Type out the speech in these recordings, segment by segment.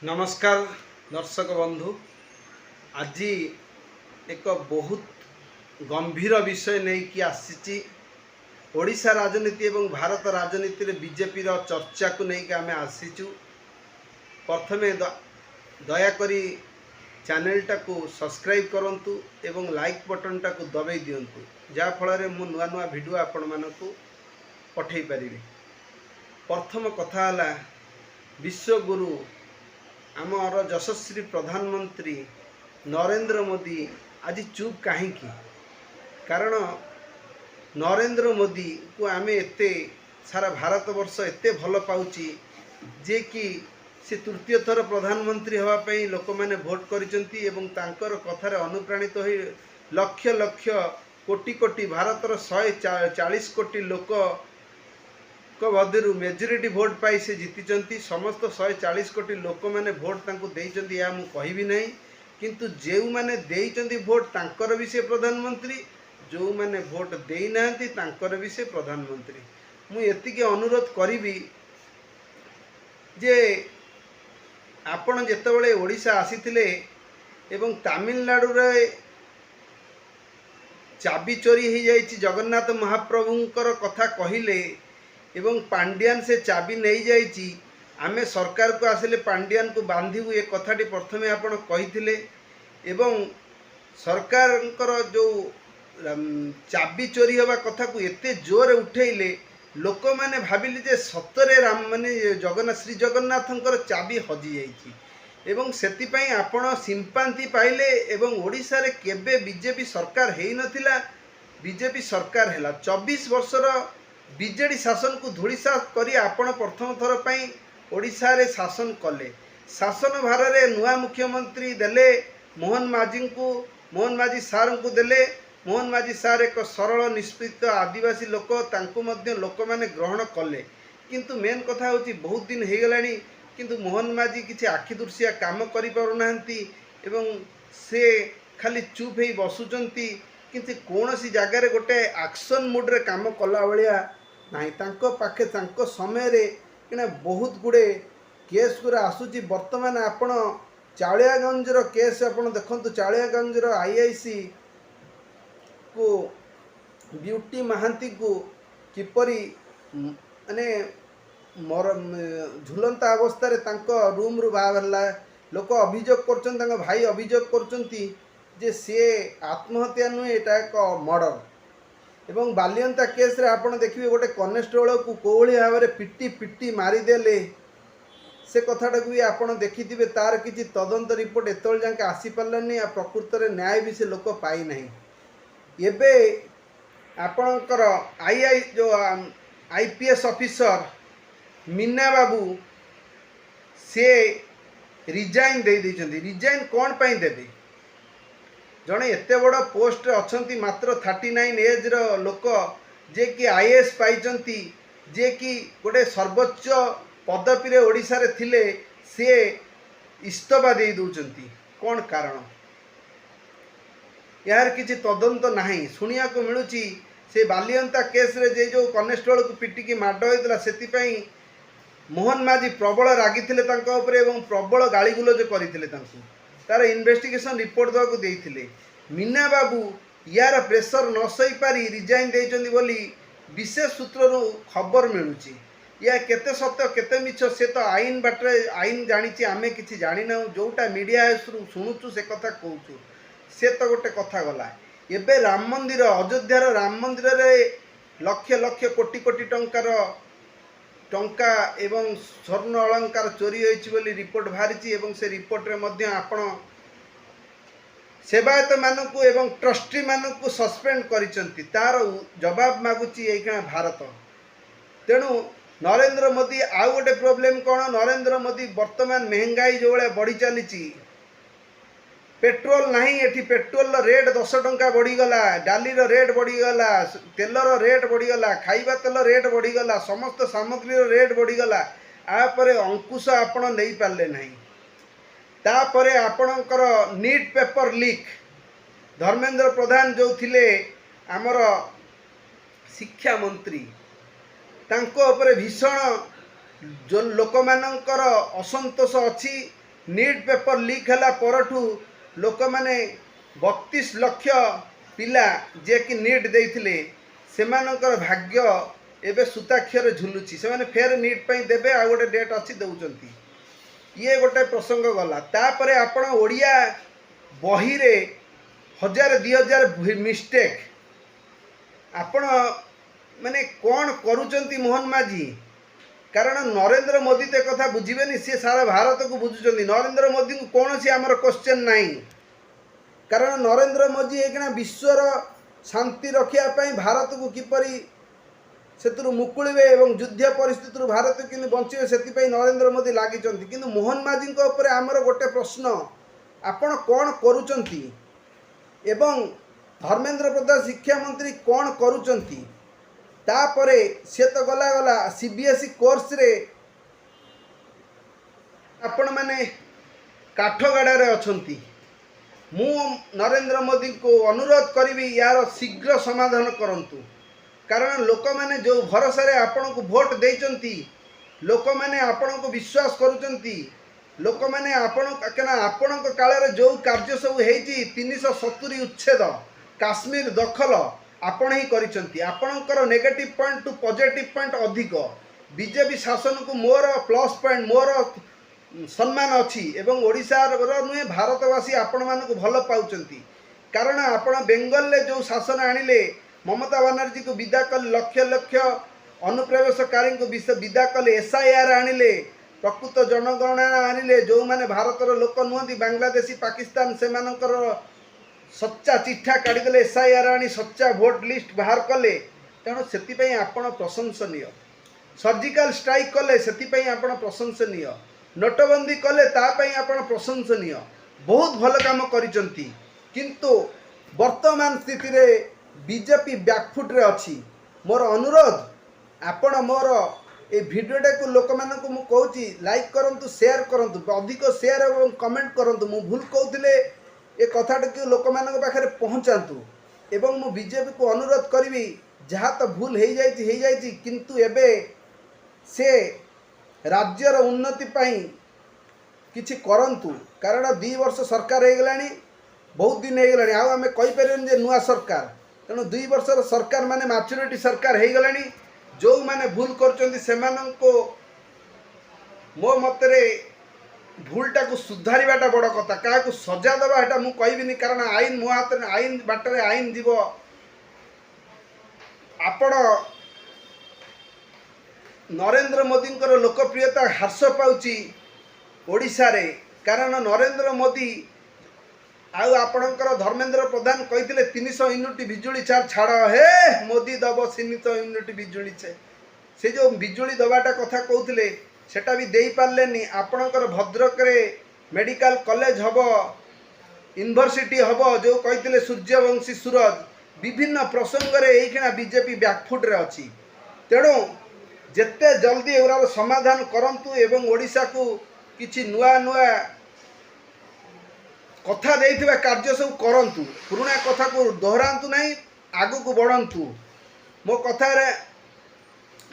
नमस्कार दर्शक बंधु। आज एक बहुत गंभीर विषय नहीं कि आसी ओडिशा राजनीति एवं भारत राजनीति रे बीजेपी रो चर्चा को नहीं कि आमे आसीचु। प्रथमे दयाकरी चैनल टाको सब्सक्राइब करंतु एवं लाइक बटन टाको दबाई दियंतु जा फल रे मु नुआ नुआ वीडियो आपण मानकु पठेई परिबे। प्रथम कथा हला विश्वगुरु आमर यशस्वी प्रधानमंत्री नरेंद्र मोदी आज चुप कहीं कारण नरेंद्र मोदी को आमे एते सारा भारत वर्ष एते भल पाउची जे कि से तृतीय थर प्रधानमंत्री हवा पई लोक माने भोट करिसंती एवं तांकर कथारे अनुप्राणित होई लक्ष लक्ष कोटी कोटी भारतर 140 कोटी लोक मध्य मेजोरिटी भोट पाई से जीति समस्त 140 कोटी लोक मैंने भोट तांको देइचंती या मु कहबी नहीं किंतु जो मैंने देइचंती भोट तांकर भी से प्रधानमंत्री जो मैंने भोट देई नांती तांकर भी से प्रधानमंत्री। मु एतिके अनुरोध करिबी जे आपण जेतेबेले ओडिशा आसीथिले एवं तमिलनाडु रे चाबी चोरी हो जाइछि जगन्नाथ महाप्रभुंकर कथा कहिले एवं पांड्यान से चाबी नहीं जाइछि आमे सरकार को आसिले पांड्यान को बांधिबु ए कथाटी प्रथमे आपण कहिथिले एवं सरकारंकर जो चाबी चोरी होगा कथा को एते जोर उठेइले लोक माने भाबिले जे सतरे राम माने जगन्नाथ श्री जगन्नाथंकर चाबी हजि जाइछि एवं सेति पई आपण सिंपांति पाइले एवं ओडिसा रे केबे बीजेपी सरकार हेइ नथिला बीजेपी सरकार हैला 24 वर्षर बीजेडी शासन को धूलिसात करी आपण प्रथम थर पई ओडिशा रे शासन कले। शासन भार रे नुआ मुख्यमंत्री देले मोहन माझी सार को देले। मोहन माझी सार एक सरल निष्पित आदिवासी लोक तांको मध्य लोक माने ग्रहण कले किंतु मेन कथा होची बहुत दिन हे गलानी किंतु मोहन माझी किछि आखि दुर्सिया काम करि पारु नाहंती एवं से खाली चुप हे बसुचंती किंतु कोनोसी जगह रे गोटे एक्शन मोड रे काम कला भलिया नहीं तांको पाखे तांको समय रे किना बहुत गुड़े केस गुरा आसुची। वर्तमान आपण चालियागंज रो केस आपण देखंतु चालियागंज रो आईआईसी को ब्यूटी महांती को किपरी माने मोर झुलंता अवस्था रे तांको रूम रु बाहरला लोक अभियोग करछन तांको भाई अभियोग करछंती जे से आत्महत्या नुहे एटा एक मर्डर एवं बालियंता केस रे आपण देखिबे गोटे कनेस्टेबल को कोहली भाव में पिटी पिटी मारिदेले से कथाटा भी आपण देखिथिबे तार किछि तदंत रिपोर्ट एतल जाके आसी पारलानी आ प्रकृत रे न्याय भी से लोक पाई नहीं। एबे आपणकर आईआई जो आईपीएस ऑफिसर मीना बाबू से रिजाइन दे दैछंती। रिजाइन कोन पई देबे जड़े एत बड़ पोस्ट अच्छा मात्र 39 एज रो लोक जे कि आईएएस पाई जे कि गोटे सर्वोच्च पदवी रे ओडिशा रे थिले से इस्तफा दे दउचंती कौन कारण यार किसी तदंत नहीं शुणिया को मिलूची। से बालियंता केस रे जे जो कनेस्टेबल को पिटिकी माड होइतला सेति पई मोहन माझी प्रबल रागिथिले तांको ऊपर एवं प्रबल गालीगुलोज करथिले तांको तार इन्वेस्टिगेशन रिपोर्ट देवा को देइथिले। मीना बाबू यार प्रेशर न सही पारी रिजाइन देइचंदी बोली विशेष सूत्र खबर मिलूची। या केते सत्य केते मिछ से तो आईन बाटरे आईन जानिछि आमे किछि जानि ना जोटा मीडिया शुणुचु से कथा कहूचु से तो गोटे कथा गला। एबे राम मंदिर अयोध्यार राम मंदिर रे लक्ष लक्ष कोटी कोटी टंका एवं स्वर्ण अलंकार चोरी होइछि बोली रिपोर्ट बाहरी एवं से रिपोर्ट रे मध्य आपण सेवायत मानकु एवं ट्रस्टी मानकु सस्पेंड करिसंती तार जवाब मागुची एखा भारत। तेणु नरेंद्र मोदी आउ गोटे प्रोब्लेम कौन नरेंद्र मोदी वर्तमान महंगाई जो भाया बढ़ी चली पेट्रोल नहीं एठी पेट्रोल रेट 10 टंका बढ़ीगला डाली रेट बढ़ीगला तेलर रेट बढ़ीगला खाइबा तेल रेट बढ़ीगला समस्त सामग्री रेट बढ़ीगला आपर अंकुश आपण नहीं पारे नहीं। तापरे आपणकर NEET paper leak Dharmendra Pradhan जो थिले आमर शिक्षा मंत्री तांको उपरे भीषण जो लोक मानकर असंतोष अच्छी नीट पेपर लीक है परठू लोक मैंने 32 लाख पिला जे कि नीट देइथिले सेमानकर भाग्य एबे सूताक्षर झुलुची से माने फेर नीट पई देबे आ गोटे डेट अच्छी दउचंती ये गोटे प्रसंग गला तापरे आपण ओडिया बही रे 1000-2000 मिस्टेक आपण माने कौन करूचंती मोहन माझी कारण नरेंद्र मोदी तो कथा बुझीबेनी सी सारा भारत को बुझुचंती नरेंद्र मोदी को कौन सी आमर क्वेश्चन नहीं कारण नरेंद्र मोदी एक विश्वर शांति रखिया पई भारत को किपरि सेतुरु मुकुलिबे एवं युद्ध परिस्थिति भारत कि बंचे से नरेंद्र मोदी लगी किंतु मोहन माझी उपरे आमर गोटे प्रश्न आपण कौन करूचंती एवं धर्मेंद्र प्रधान शिक्षा मंत्री कौन करूचंती तापरे से तो गला गला सीबीएसई कोर्स रे आपण माने काठगड़े अछंती मु नरेंद्र मोदी को अनुरोध करी यार शीघ्र समाधान करंतु कारण लोक मैंने जो भरोसा रे आपण को वोट देइचंती लोक मैंने आपण को विश्वास करूचंती लोक मैंने आपण केना आपण काल रे जो कार्य सब हेची 370 उच्छेद काश्मीर दखल आपण ही करिसंती आपणकर negative point two positive point अधिक बीजेपी शासन को मोर प्लस पॉइंट मोर सम्मान अच्छी एवं ओडिशार नुहे भारतवासी आपण मानक भल पाउचंती कारण आपण बेंगल ले जो शासन आनिले ममता बनर्जी को विदा कले लक्ष लक्ष अनुप्रवेशकारी को विदा कले एसआईआर आनिले प्रकृत जनगणना आनिले जो माने भारतर लोक नुहति बांग्लादेशी पाकिस्तान से मानकर सच्चा चिठा काढ़ीदे एसआईआर आनी सच्चा भोट लिस्ट बाहर कले तेणु से आपण प्रशंसनीय सर्जिकल स्ट्राइक कले से आपण प्रशंसनीय नोटबंदी कले तापाई आपण प्रशंसनीय बहुत भल काम करिसंती किंतु वर्तमान स्थिति रे बीजेपी बैकफुट रे अछि मोर अनुरोध आपण मोर ए भिडियोटा को लोक मानक मु कहूची लाइक करंतु शेयर करंतु अधिक शेयर एवं कमेंट करंतु मु भूल कहूतिले ए कथाटा को लोक मानक पाखरे पहुंचांतु एवं मु बीजेपी को अनुरोध करी जहाँ तो भूल हो जाइए किंतु एबे से राज्यर उन्नति पाई किछि करंतु कारण 2 वर्ष सरकार हो गलानी बहुत दिन हो गलानी आउ आमे कहि परियन जे नुआ सरकार तेणु 2 वर्षर सरकार माने मैच्योरिटी सरकार हो गलानी जो माने भूल करचंती सेमाननको मो मतरे भूलटा को सुधारिबाटा बड़ कथा क्या सजा दबा एटा मु कहबिनी कारण आईन मो हाथ आईन बाटरे आईन जीव आपण नरेंद्र मोदी लोकप्रियता ह्रास पाउची ओडिशा रे कारण नरेंद्र मोदी आउ आपणकर धर्मेंद्र प्रधान कही 300 यूनिट बिजुली चार छाड़ हे मोदी दब सीमित यूनिट बिजुली से जो बिजुली दबाटा कथा कहते सेटा भी दे पार्लेनी आपणकर भद्रक रे medical college hub university hub जो कही सूर्यवंशी सूरज विभिन्न प्रसंग रे एखिना बीजेपी बैकफुट रे अछि तेणु जेते जल्दी एवरार समाधान करंतु एवं ओडिशा को किछि नुआ नुआ कथा देइथिबा कार्य सब करंतु पुराना कथा को दोहरांतु नहीं आगु को बढ़ंतु मो कथा रे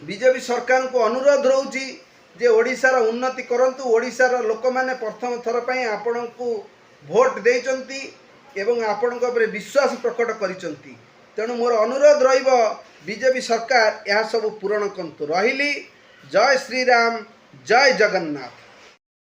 बीजेपी सरकार को अनुरोध रहउची जे ओडिशार उन्नति करंतु ओडिशार लोक माने प्रथम थर पई आपण को वोट देइचंती एवं आपण को ऊपर विश्वास प्रकट करिचंती तेणु मोर अनुरोध रहिबो बीजेपी सरकार यह सब पूरण करंतु रहिली जय श्री राम जय जगन्नाथ।